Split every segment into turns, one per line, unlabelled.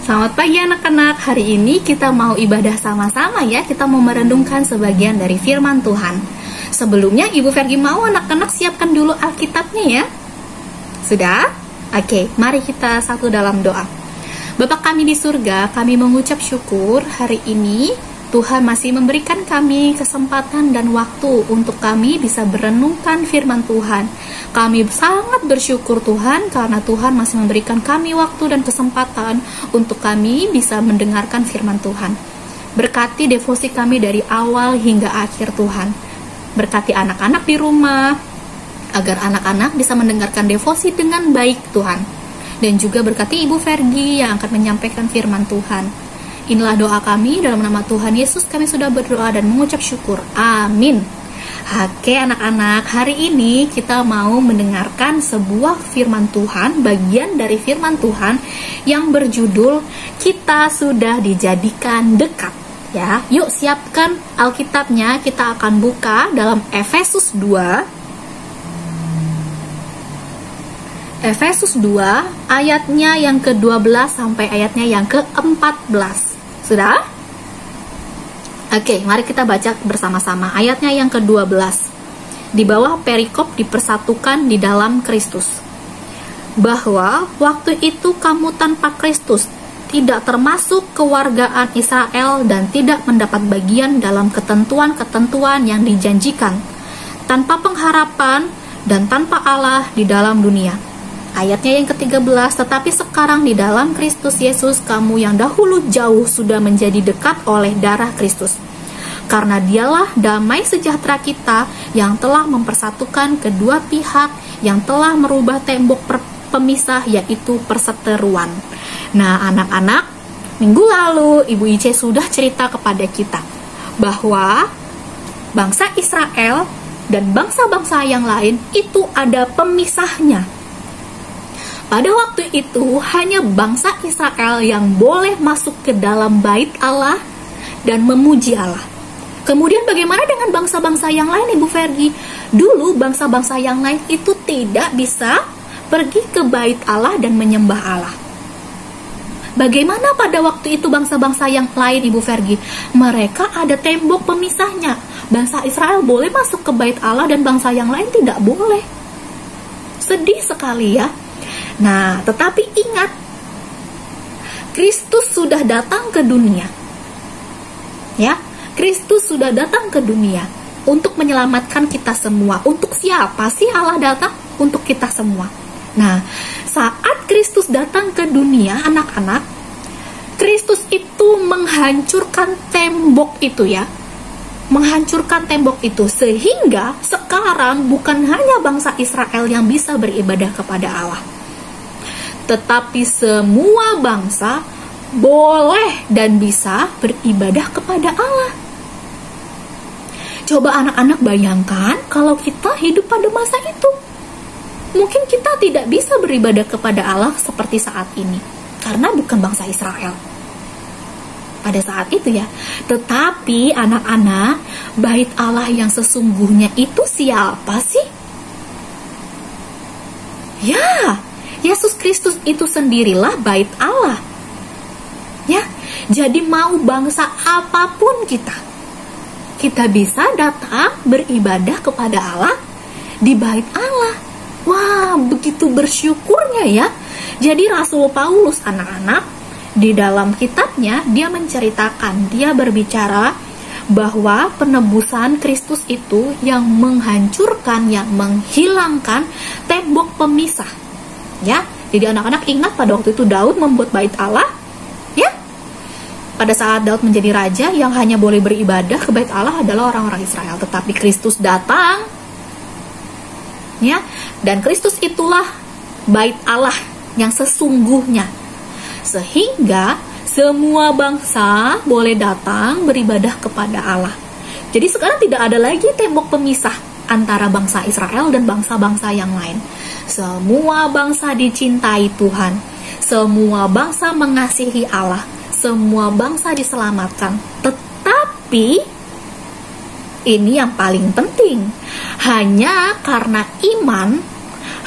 Selamat pagi anak-anak. Hari ini kita mau ibadah sama-sama ya. Kita mau merenungkan sebagian dari firman Tuhan. Sebelumnya Ibu Vergi mau anak-anak siapkan dulu Alkitabnya ya. Sudah? Oke, mari kita satu dalam doa. Bapa kami di surga, kami mengucap syukur hari ini Tuhan masih memberikan kami kesempatan dan waktu untuk kami bisa berenungkan firman Tuhan. Kami sangat bersyukur Tuhan karena Tuhan masih memberikan kami waktu dan kesempatan untuk kami bisa mendengarkan firman Tuhan. Berkati devosi kami dari awal hingga akhir Tuhan. Berkati anak-anak di rumah, agar anak-anak bisa mendengarkan devosi dengan baik Tuhan. Dan juga berkati Ibu Vergi yang akan menyampaikan firman Tuhan. Inilah doa kami, dalam nama Tuhan Yesus kami sudah berdoa dan mengucap syukur. Amin. Oke anak-anak, hari ini kita mau mendengarkan sebuah firman Tuhan, bagian dari firman Tuhan yang berjudul Kita Sudah Dijadikan Dekat. Ya, yuk siapkan Alkitabnya, kita akan buka dalam Efesus 2. Efesus 2 ayatnya yang ke-12 sampai ayatnya yang ke-14. Sudah? Oke, mari kita baca bersama-sama ayatnya yang ke-12. Di bawah perikop dipersatukan di dalam Kristus. Bahwa waktu itu kamu tanpa Kristus, tidak termasuk kewargaan Israel dan tidak mendapat bagian dalam ketentuan-ketentuan yang dijanjikan, tanpa pengharapan dan tanpa Allah di dalam dunia. Ayatnya yang ke-13, tetapi sekarang di dalam Kristus Yesus, kamu yang dahulu jauh sudah menjadi dekat oleh darah Kristus. Karena dialah damai sejahtera kita yang telah mempersatukan kedua pihak, yang telah merubah tembok pemisah, yaitu perseteruan. Nah anak-anak, minggu lalu Ibu Ice sudah cerita kepada kita bahwa bangsa Israel dan bangsa-bangsa yang lain itu ada pemisahnya. Pada waktu itu, hanya bangsa Israel yang boleh masuk ke dalam bait Allah dan memuji Allah. Kemudian bagaimana dengan bangsa-bangsa yang lain, Ibu Vergi? Dulu bangsa-bangsa yang lain itu tidak bisa pergi ke bait Allah dan menyembah Allah. Bagaimana pada waktu itu bangsa-bangsa yang lain, Ibu Vergi? Mereka ada tembok pemisahnya. Bangsa Israel boleh masuk ke bait Allah dan bangsa yang lain tidak boleh. Sedih sekali ya. Nah, tetapi ingat, Kristus sudah datang ke dunia. Ya, Kristus sudah datang ke dunia untuk menyelamatkan kita semua. Untuk siapa sih Allah datang? Untuk kita semua. Nah, saat Kristus datang ke dunia, anak-anak, Kristus itu menghancurkan tembok itu ya. Menghancurkan tembok itu sehingga sekarang bukan hanya bangsa Israel yang bisa beribadah kepada Allah. Tetapi semua bangsa boleh dan bisa beribadah kepada Allah. Coba anak-anak bayangkan kalau kita hidup pada masa itu. Mungkin kita tidak bisa beribadah kepada Allah seperti saat ini, karena bukan bangsa Israel pada saat itu ya. Tetapi anak-anak, bait Allah yang sesungguhnya itu siapa sih? Ya, Yesus Kristus itu sendirilah bait Allah. Ya, jadi mau bangsa apapun kita bisa datang beribadah kepada Allah di bait Allah. Wah, begitu bersyukurnya ya. Jadi Rasul Paulus anak-anak di dalam kitabnya dia menceritakan, dia berbicara bahwa penebusan Kristus itu yang menghancurkan, yang menghilangkan tembok pemisah. Ya, jadi anak-anak ingat pada waktu itu Daud membuat bait Allah, ya. Pada saat Daud menjadi raja, yang hanya boleh beribadah ke bait Allah adalah orang-orang Israel. Tetapi Kristus datang, ya, dan Kristus itulah bait Allah yang sesungguhnya, sehingga semua bangsa boleh datang beribadah kepada Allah. Jadi sekarang tidak ada lagi tembok pemisah antara bangsa Israel dan bangsa-bangsa yang lain. Semua bangsa dicintai Tuhan. Semua bangsa mengasihi Allah. Semua bangsa diselamatkan. Tetapi ini yang paling penting. Hanya karena iman,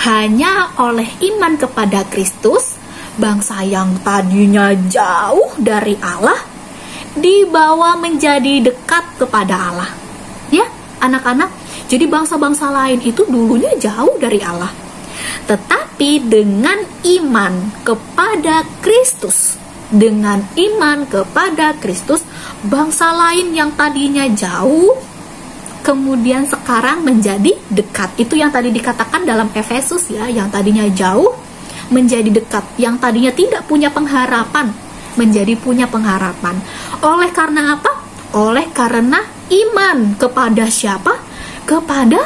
hanya oleh iman kepada Kristus, bangsa yang tadinya jauh dari Allah dibawa menjadi dekat kepada Allah. Ya, anak-anak, jadi bangsa-bangsa lain itu dulunya jauh dari Allah. Tetapi dengan iman kepada Kristus, bangsa lain yang tadinya jauh kemudian sekarang menjadi dekat. Itu yang tadi dikatakan dalam Efesus ya, yang tadinya jauh menjadi dekat, yang tadinya tidak punya pengharapan menjadi punya pengharapan. Oleh karena apa? Oleh karena iman kepada siapa? Kepada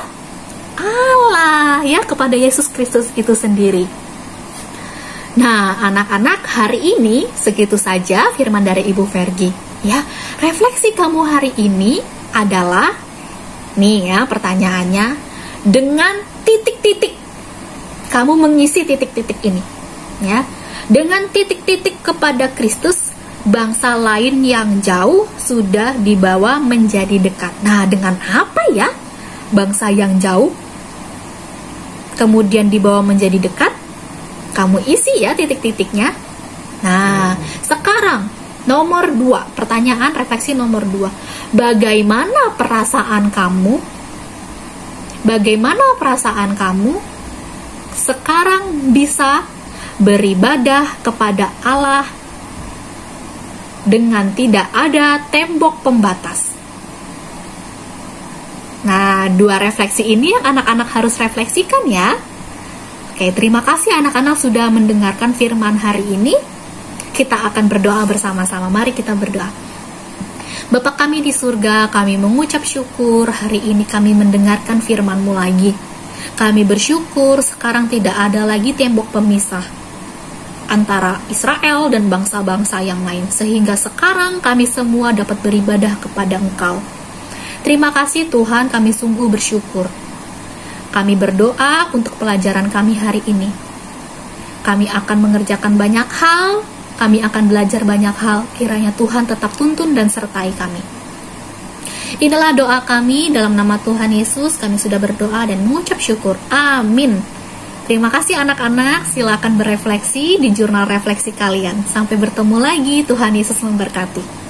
Allah ya, kepada Yesus Kristus itu sendiri. Nah, anak-anak, hari ini segitu saja firman dari Ibu Vergi ya. Refleksi kamu hari ini adalah nih ya, pertanyaannya dengan titik-titik. Kamu mengisi titik-titik ini ya. Dengan titik-titik kepada Kristus, bangsa lain yang jauh sudah dibawa menjadi dekat. Nah, dengan apa ya bangsa yang jauh kemudian dibawa menjadi dekat? Kamu isi ya titik-titiknya. Nah, sekarang nomor 2, pertanyaan refleksi nomor 2. Bagaimana perasaan kamu? Bagaimana perasaan kamu sekarang bisa beribadah kepada Allah dengan tidak ada tembok pembatas? Nah, 2 refleksi ini yang anak-anak harus refleksikan ya. Oke, terima kasih anak-anak sudah mendengarkan firman hari ini. Kita akan berdoa bersama-sama. Mari kita berdoa. Bapa kami di surga, kami mengucap syukur hari ini kami mendengarkan firman-Mu lagi. Kami bersyukur sekarang tidak ada lagi tembok pemisah antara Israel dan bangsa-bangsa yang lain, sehingga sekarang kami semua dapat beribadah kepada Engkau. Terima kasih Tuhan, kami sungguh bersyukur. Kami berdoa untuk pelajaran kami hari ini. Kami akan mengerjakan banyak hal, kami akan belajar banyak hal, kiranya Tuhan tetap tuntun dan sertai kami. Inilah doa kami, dalam nama Tuhan Yesus kami sudah berdoa dan mengucap syukur. Amin. Terima kasih anak-anak, silakan berefleksi di jurnal refleksi kalian. Sampai bertemu lagi, Tuhan Yesus memberkati.